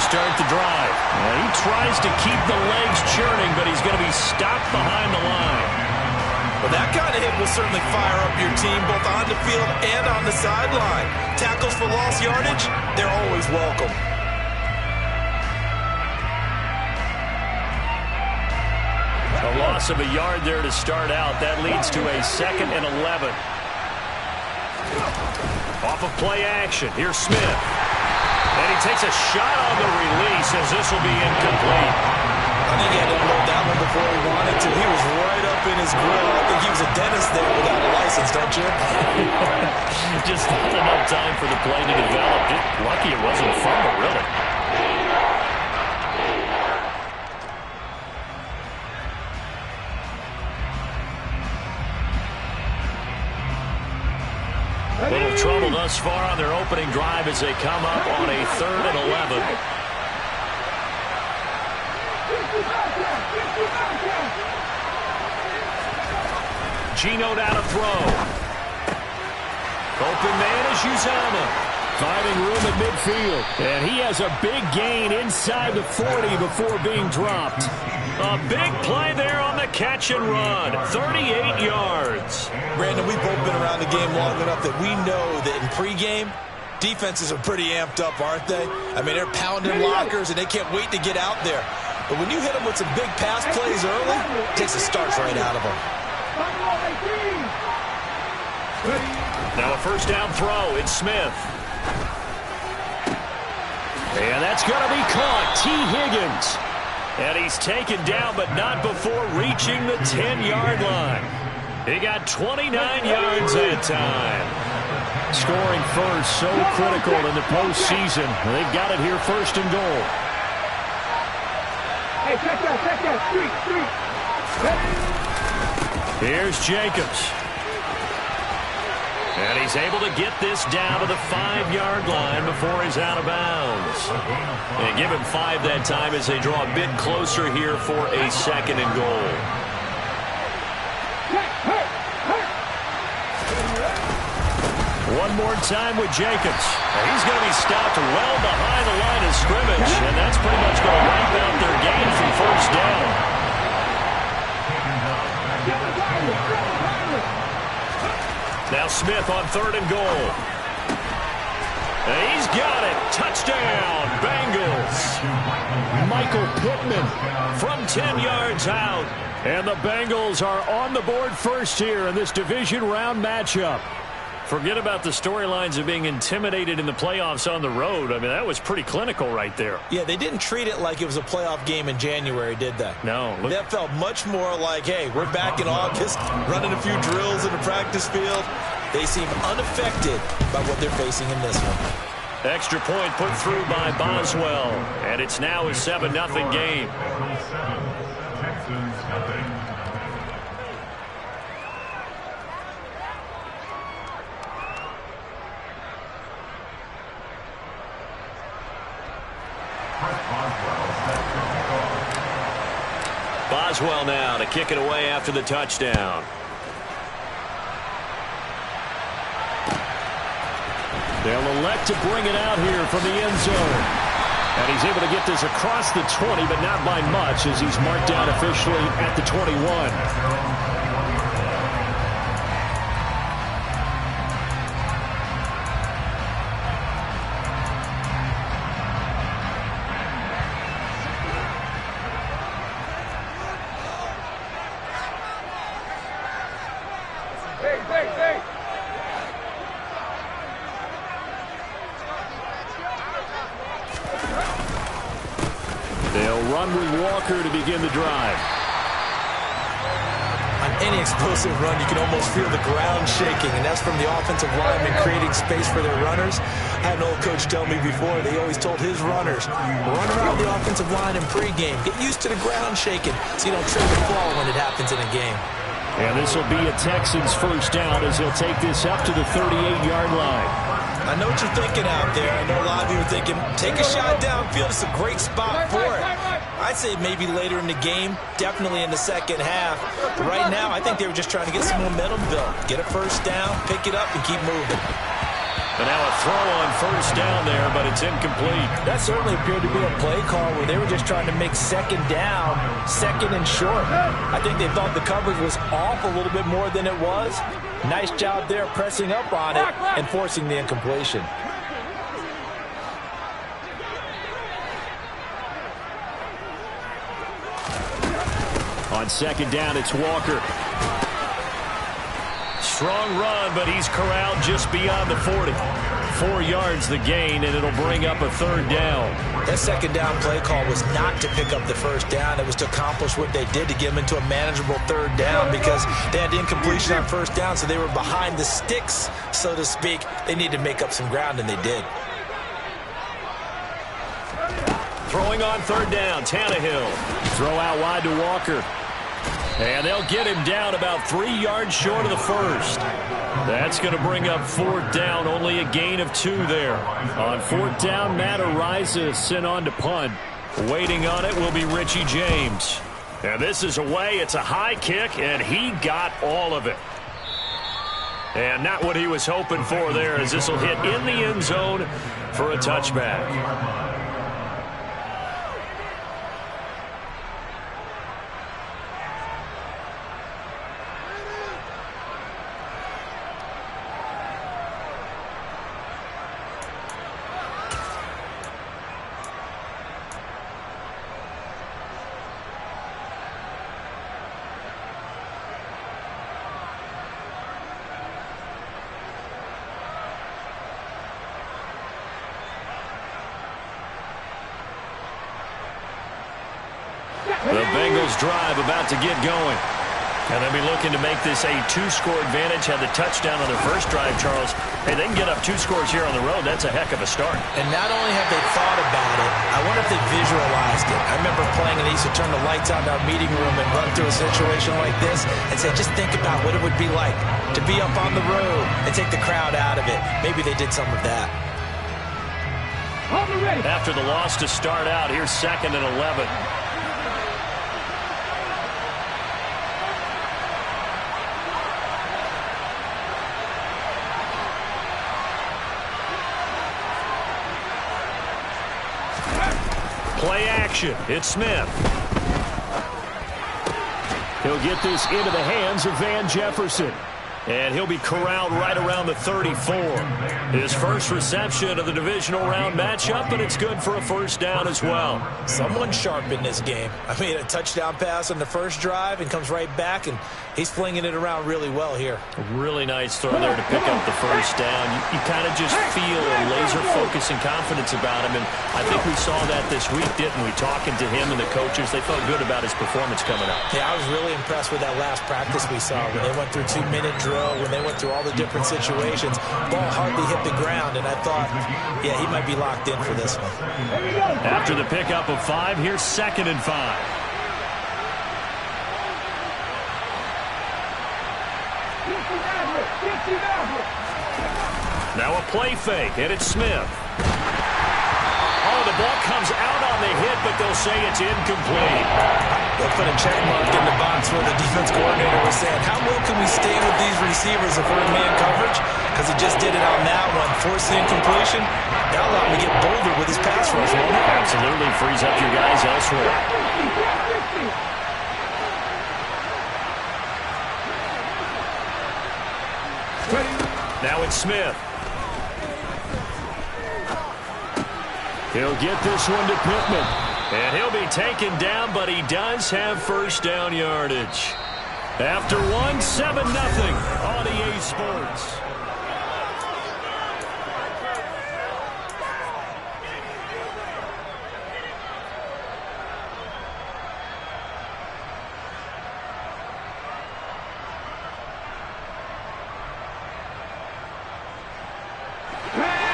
start the drive. He tries to keep the legs churning, but he's going to be stopped behind the line. Well, that kind of hit will certainly fire up your team, both on the field and on the sideline. Tackles for lost yardage, they're always welcome. A loss of a yard there to start out. That leads to a 2nd and 11. Off of play action. Here's Smith. And he takes a shot on the release as this will be incomplete. I think he had to unload that one before he wanted to. He was right up in his grill. I think he was a dentist there without a license, don't you? Just not enough time for the play to develop. Lucky it wasn't a fumble, really. A little trouble thus far on their opening drive as they come up on a 3rd and 11. Gino down to throw. Open man is Uzama. Finding room at midfield. And he has a big gain inside the 40 before being dropped. A big play there on the catch and run. 38 yards. Brandon, we've both been around the game long enough that we know that in pregame, defenses are pretty amped up, aren't they? I mean, they're pounding lockers, and they can't wait to get out there. But when you hit them with some big pass plays early, it takes the starch right out of them. Now a first down throw. It's Smith. And that's going to be caught. T. Higgins. And he's taken down, but not before reaching the 10-yard line. He got 29 yards that time. Scoring first, so critical in the postseason. They've got it here 1st and goal. Hey, check that, street. Here's Jacobs. And he's able to get this down to the 5-yard line before he's out of bounds. And give him 5 that time as they draw a bit closer here for a 2nd and goal. One more time with Jacobs. And he's going to be stopped well behind the line of scrimmage. And that's pretty much going to wipe out their gain from 1st down. Now Smith on 3rd and goal. And he's got it. Touchdown, Bengals. Michael Pittman from 10 yards out. And the Bengals are on the board first here in this division round matchup. Forget about the storylines of being intimidated in the playoffs on the road. I mean, that was pretty clinical right there. Yeah, they didn't treat it like it was a playoff game in January, did they? No. That felt much more like, hey, we're back in August, running a few drills in the practice field. They seem unaffected by what they're facing in this one. Extra point put through by Boswell. And it's now a 7-0 game. Boswell now to kick it away after the touchdown. They'll elect to bring it out here from the end zone. And he's able to get this across the 20, but not by much as he's marked down officially at the 21. They'll run with Walker to begin the drive. On any explosive run, you can almost feel the ground shaking, and that's from the offensive linemen creating space for their runners. I had an old coach tell me before, they always told his runners, run around the offensive line in pregame. Get used to the ground shaking so you don't trip and fall when it happens in a game. And this will be a Texans first down as he'll take this up to the 38-yard line. I know what you're thinking out there. I know a lot of you are thinking, take a shot downfield. It's a great spot for it. I'd say maybe later in the game, definitely in the second half. But right now, I think they were just trying to get some momentum built. Get a first down, pick it up, and keep moving. And now a throw on first down there, but it's incomplete. That certainly appeared to be a play call where they were just trying to make second down, second and short. I think they thought the coverage was off a little bit more than it was. Nice job there pressing up on it and forcing the incompletion. On second down, it's Walker. Strong run, but he's corralled just beyond the 40. 4 yards the gain, and it'll bring up a third down. That second down play call was not to pick up the first down. It was to accomplish what they did, to get them into a manageable third down, because they had the incompletion on first down, so they were behind the sticks, so to speak. They needed to make up some ground, and they did. Throwing on third down, Tannehill. Throw out wide to Walker. And they'll get him down about 3 yards short of the first. That's going to bring up fourth down, only a gain of 2 there. On fourth down, Matt Araiza sent on to punt. Waiting on it will be Richie James. And this is away. It's a high kick, and he got all of it. And not what he was hoping for there, as this will hit in the end zone for a touchback. The Bengals drive about to get going. And they'll be looking to make this a 2-score advantage. Had the touchdown on their first drive, Charles. Hey, they can get up 2 scores here on the road. That's a heck of a start. And not only have they thought about it, I wonder if they visualized it. I remember playing, and they used to turn the lights on in our meeting room and run through a situation like this and say, just think about what it would be like to be up on the road and take the crowd out of it. Maybe they did some of that. After the loss to start out, here's 2nd and 11. Play action. It's Smith. He'll get this into the hands of Van Jefferson. And he'll be corralled right around the 34. His first reception of the divisional round matchup, but it's good for a first down as well. Someone sharp in this game. I mean, a touchdown pass on the first drive and comes right back, and he's flinging it around really well here. A really nice throw there to pick up the first down. You kind of just feel a laser focus and confidence about him, and I think we saw that this week, didn't we? Talking to him and the coaches, they felt good about his performance coming up. Yeah, I was really impressed with that last practice we saw when they went through 2-minute drill, when they went through all the different situations. Ball hardly hit the ground, and I thought, yeah, he might be locked in for this one. After the pickup of 5, here's 2nd and 5. Now a play fake, and it's Smith. Oh, the ball comes out on the hit, but they'll say it's incomplete. They'll put a check mark in the box where the defense coordinator was saying, how well can we stay with these receivers if we're in man coverage? Because he just did it on that one, forced the incompletion. That'll allow him to get bolder with his pass rush, won't it? Absolutely, frees up your guys elsewhere. Now it's Smith. He'll get this one to Pittman. And he'll be taken down, but he does have first down yardage. After 7-0 on EA Sports.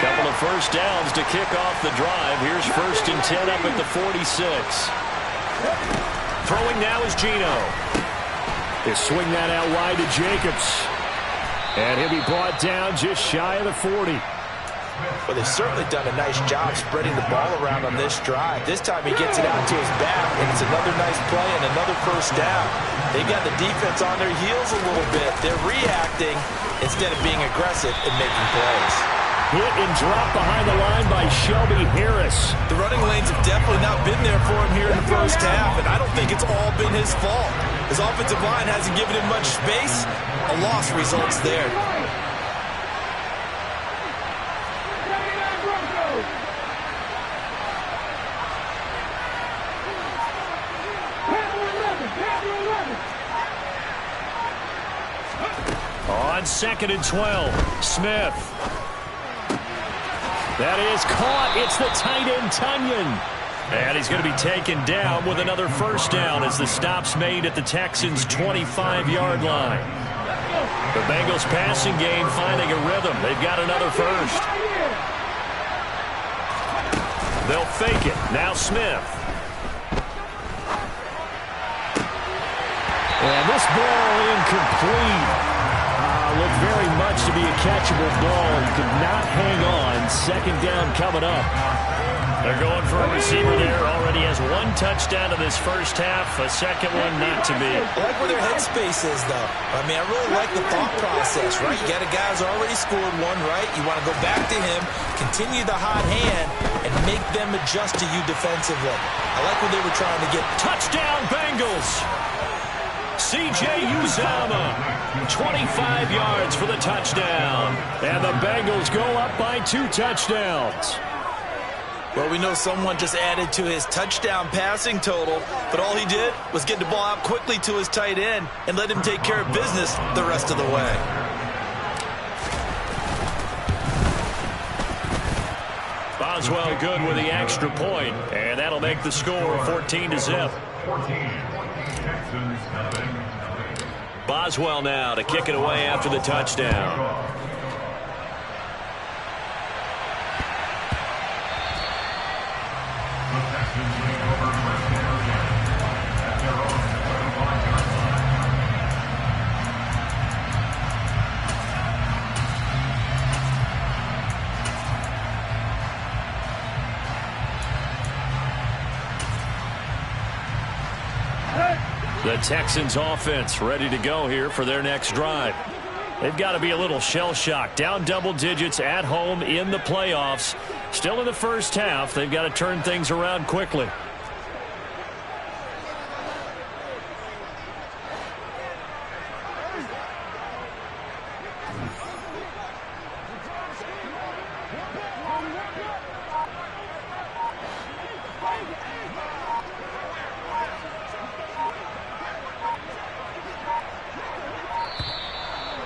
Couple of first downs to kick off the drive. Here's 1st and 10 up at the 46. Throwing now is Geno. He'll swing that out wide to Jacobs. And he'll be brought down just shy of the 40. Well, they've certainly done a nice job spreading the ball around on this drive. This time he gets it out to his back, and it's another nice play and another first down. They got the defense on their heels a little bit. They're reacting instead of being aggressive and making plays. hit and dropped behind the line by Shelby Harris. The running lanes have definitely not been there for him here in the first half, and I don't think it's all been his fault. His offensive line hasn't given him much space. A loss results there. On 2nd and 12, Smith. That is caught. It's the tight end, Tunyon. And he's going to be taken down with another first down as the stop's made at the Texans' 25-yard line. The Bengals passing game finding a rhythm. They've got another first. They'll fake it. Now Smith. And this ball incomplete. Looked very much to be a catchable ball. He could not hang on. 2nd down coming up. They're going for a receiver there. Already has 1 touchdown in this first half. A second one not to be. I like where their headspace is, though. I mean, I really like the thought process, right? You got a guy who's already scored one, right? You want to go back to him, continue the hot hand, and make them adjust to you defensively. I like what they were trying to get. Touchdown, Bengals! C.J. Uzomah, 25 yards for the touchdown. And the Bengals go up by 2 touchdowns. Well, we know someone just added to his touchdown passing total, but all he did was get the ball out quickly to his tight end and let him take care of business the rest of the way. Boswell good with the extra point, and that'll make the score 14-0. Boswell now to kick it away after the touchdown. The Texans offense ready to go here for their next drive. They've got to be a little shell-shocked. Down double digits at home in the playoffs. Still in the first half. They've got to turn things around quickly.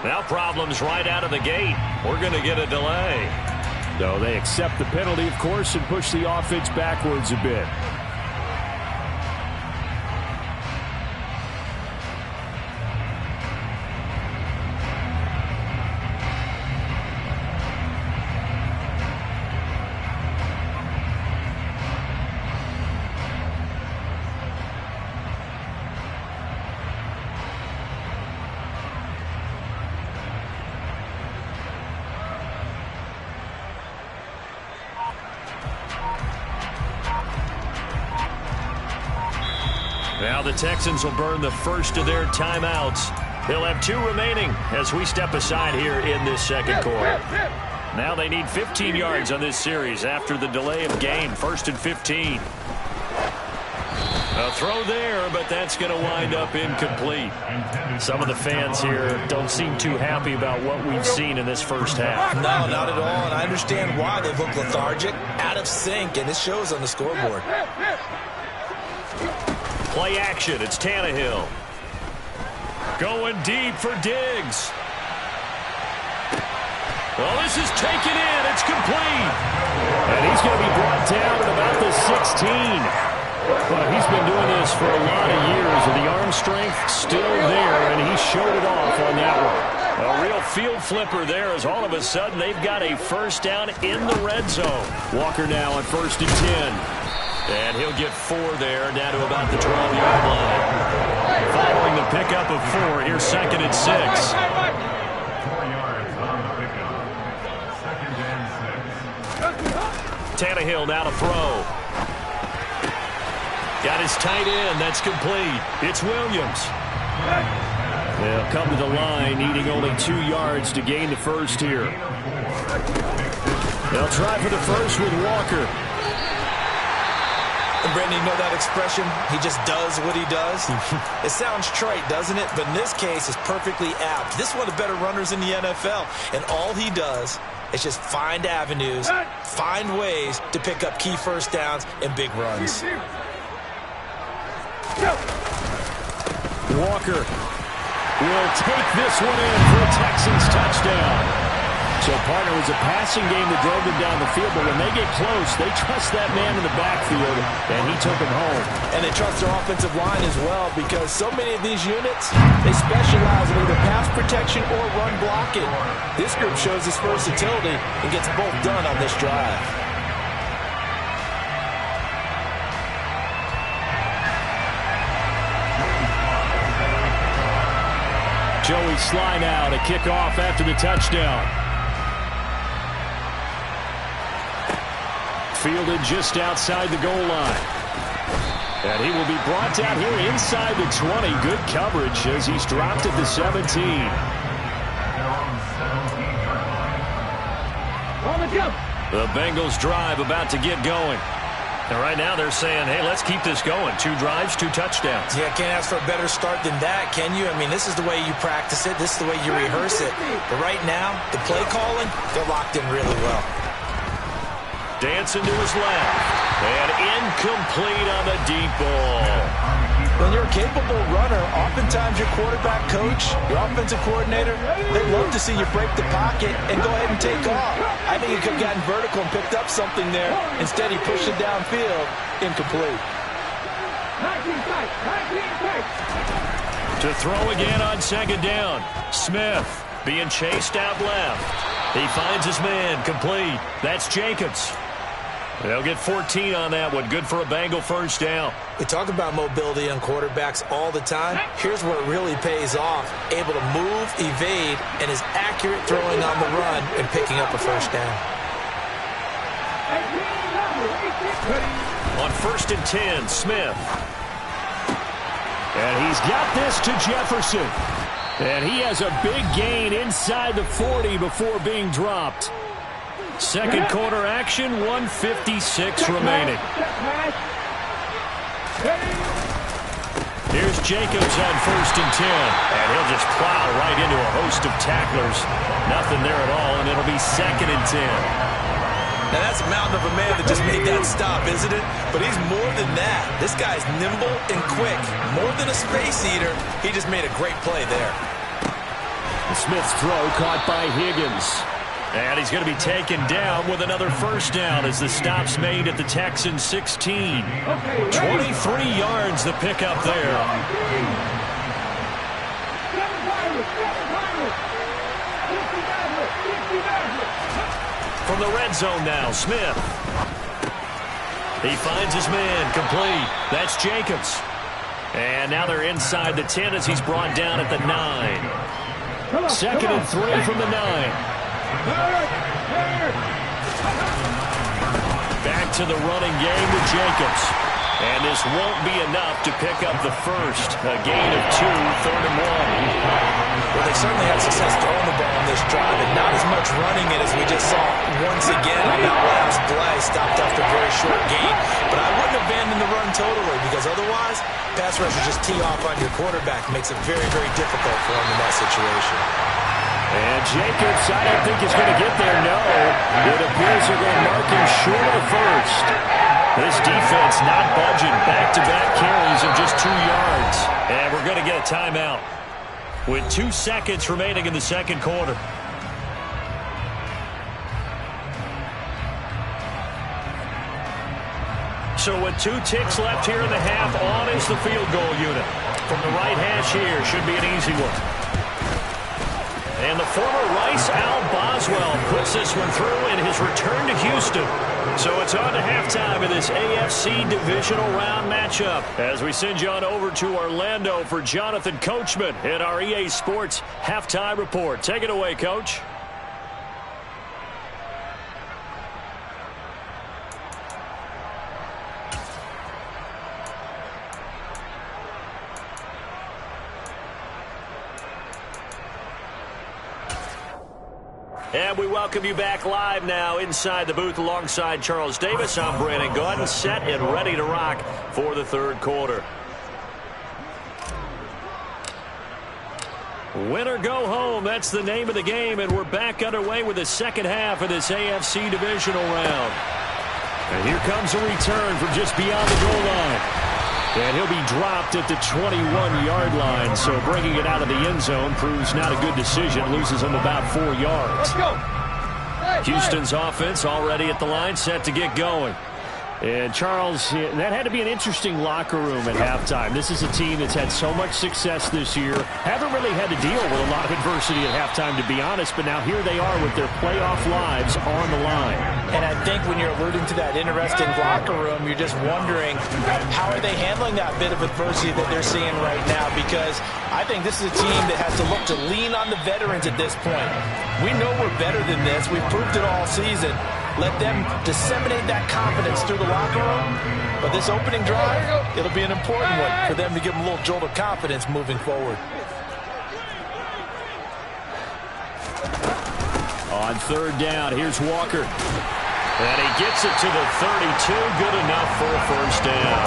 Now problems right out of the gate. We're going to get a delay. No, they accept the penalty, of course, and push the offense backwards a bit. Now the Texans will burn the first of their timeouts. They'll have 2 remaining as we step aside here in this second quarter. Now they need 15 yards on this series after the delay of game. 1st and 15. A throw there, but that's going to wind up incomplete. Some of the fans here don't seem too happy about what we've seen in this first half. No, not at all, and I understand why they look lethargic, out of sync, and it shows on the scoreboard. Play action. It's Tannehill. Going deep for Diggs. Well, this is taken in. It's complete. And he's going to be brought down at about the 16. But he's been doing this for a lot of years, and the arm strength still there, and he showed it off on that one. A real field flipper there as all of a sudden they've got a first down in the red zone. Walker now on 1st and 10. And he'll get 4 there, down to about the 12-yard line. Following the pickup of 4, here's 2nd and 6. Tannehill now to throw. Got his tight end. That's complete. It's Williams. They'll come to the line, needing only 2 yards to gain the first here. They'll try for the first with Walker. And Brandon, you know that expression? He just does what he does. It sounds trite, doesn't it? But in this case, it's perfectly apt. This is one of the better runners in the NFL. And all he does is just find avenues, find ways to pick up key first downs and big runs. Walker will take this one in for a Texans touchdown. So, partner, it was a passing game that drove them down the field, but when they get close, they trust that man in the backfield, and he took him home. And they trust their offensive line as well, because so many of these units, they specialize in either pass protection or run blocking. This group shows its versatility and gets both done on this drive. Joey Sly now to kick off after the touchdown. Fielded just outside the goal line. And he will be brought down here inside the 20. Good coverage as he's dropped at the 17. The Bengals drive about to get going. And right now they're saying, hey, let's keep this going. 2 drives, 2 touchdowns. Yeah, can't ask for a better start than that, can you? I mean, this is the way you practice it. This is the way you rehearse it. But right now, the play calling, they're locked in really well. Dancing to his left. And incomplete on the deep ball. When you're a capable runner, oftentimes your quarterback coach, your offensive coordinator, they'd love to see you break the pocket and go ahead and take off. I think he could have gotten vertical and picked up something there. Instead, he pushed it downfield. Incomplete. To throw again on second down. Smith being chased out left. He finds his man. Complete. That's Jacobs. They'll get 14 on that one. Good for a Bengal first down. We talk about mobility on quarterbacks all the time. Here's where it really pays off. Able to move, evade, and is accurate throwing on the run and picking up a first down. On 1st and 10, Smith. And he's got this to Jefferson. And he has a big gain inside the 40 before being dropped. Second quarter action, 1:56 remaining. Here's Jacobs on 1st and 10. And he'll just plow right into a host of tacklers. Nothing there at all, and it'll be 2nd and 10. Now that's a mountain of a man that just made that stop, isn't it? But he's more than that. This guy's nimble and quick. More than a space eater, he just made a great play there. Smith's throw caught by Higgins. And he's going to be taken down with another first down as the stop's made at the Texans 16. 23 yards the pickup there. From the red zone now, Smith. He finds his man. Complete. That's Jacobs. And now they're inside the 10 as he's brought down at the 9. 2nd and 3 from the 9. Back to the running game with Jacobs. And this won't be enough to pick up the first. A gain of 2, 3rd and 1. Well, they certainly had success throwing the ball on this drive, and not as much running it as we just saw once again on that last play. Stopped after a very short gain. But I wouldn't abandon the run totally, because otherwise, pass rushers just tee off on your quarterback. Makes it very, very difficult for him in that situation. And Jacobs, I don't think he's going to get there, no. It appears they're going to mark him short of the first. This defense not budging. Back-to-back carries of just 2 yards. And we're going to get a timeout with 2 seconds remaining in the second quarter. So with 2 ticks left here in the half, on is the field goal unit. From the right hash here, should be an easy one. And the former Rice Al Boswell puts this one through in his return to Houston. So it's on to halftime of this AFC divisional round matchup as we send you on over to Orlando for Jonathan Coachman in our EA Sports halftime report. Take it away, Coach. And we welcome you back live now inside the booth alongside Charles Davis. I'm Brandon Gaudin, set and ready to rock for the third quarter. Win or go home, that's the name of the game, and we're back underway with the second half of this AFC divisional round. And here comes a return from just beyond the goal line. And he'll be dropped at the 21-yard line, so bringing it out of the end zone proves not a good decision. Loses him about 4 yards. Let's go. Houston's offense already at the line, set to get going. And, Charles, that had to be an interesting locker room at halftime. This is a team that's had so much success this year. Haven't really had to deal with a lot of adversity at halftime, to be honest, but now here they are with their playoff lives on the line. And I think when you're alluding to that interesting locker room, you're just wondering how are they handling that bit of adversity that they're seeing right now, because I think this is a team that has to look to lean on the veterans at this point. We know we're better than this. We've proved it all season. Let them disseminate that confidence through the locker room. But this opening drive, it'll be an important one for them to give them a little jolt of confidence moving forward. On third down, here's Walker. And he gets it to the 32. Good enough for a first down.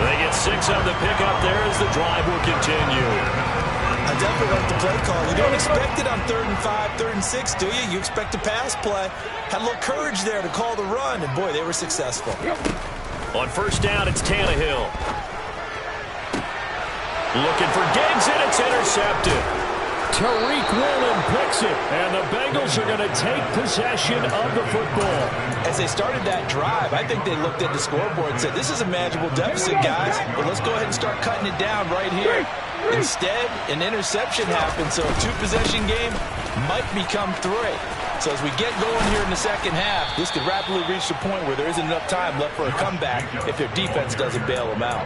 They get 6 on the pickup there as the drive will continue. I definitely like the play call. You don't expect it on 3rd and 5, 3rd and 6, do you? You expect a pass play. Had a little courage there to call the run, and boy, they were successful. On first down, it's Tannehill. Looking for Diggs, and it's intercepted. Tariq Woolen picks it, and the Bengals are going to take possession of the football. As they started that drive, I think they looked at the scoreboard and said, this is a manageable deficit, guys, but let's go ahead and start cutting it down right here. Instead, an interception happened, so a 2-possession game might become 3. So as we get going here in the second half, this could rapidly reach the point where there isn't enough time left for a comeback if their defense doesn't bail them out.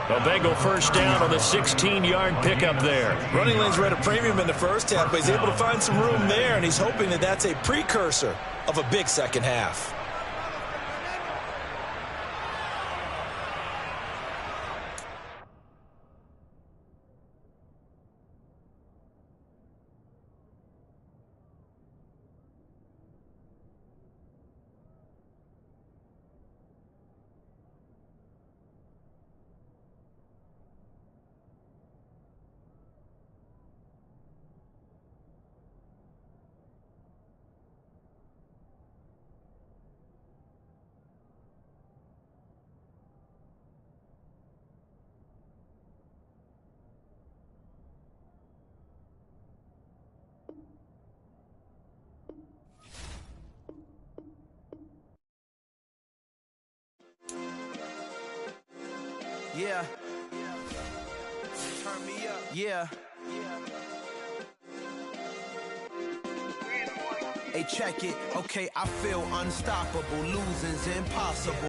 A Bengal first down on the 16-yard pickup there. Running lanes were at a premium in the first half, but he's able to find some room there, and he's hoping that that's a precursor of a big second half. Yeah. Turn me up. Yeah. Hey, check it. Okay, I feel unstoppable. Losing's impossible.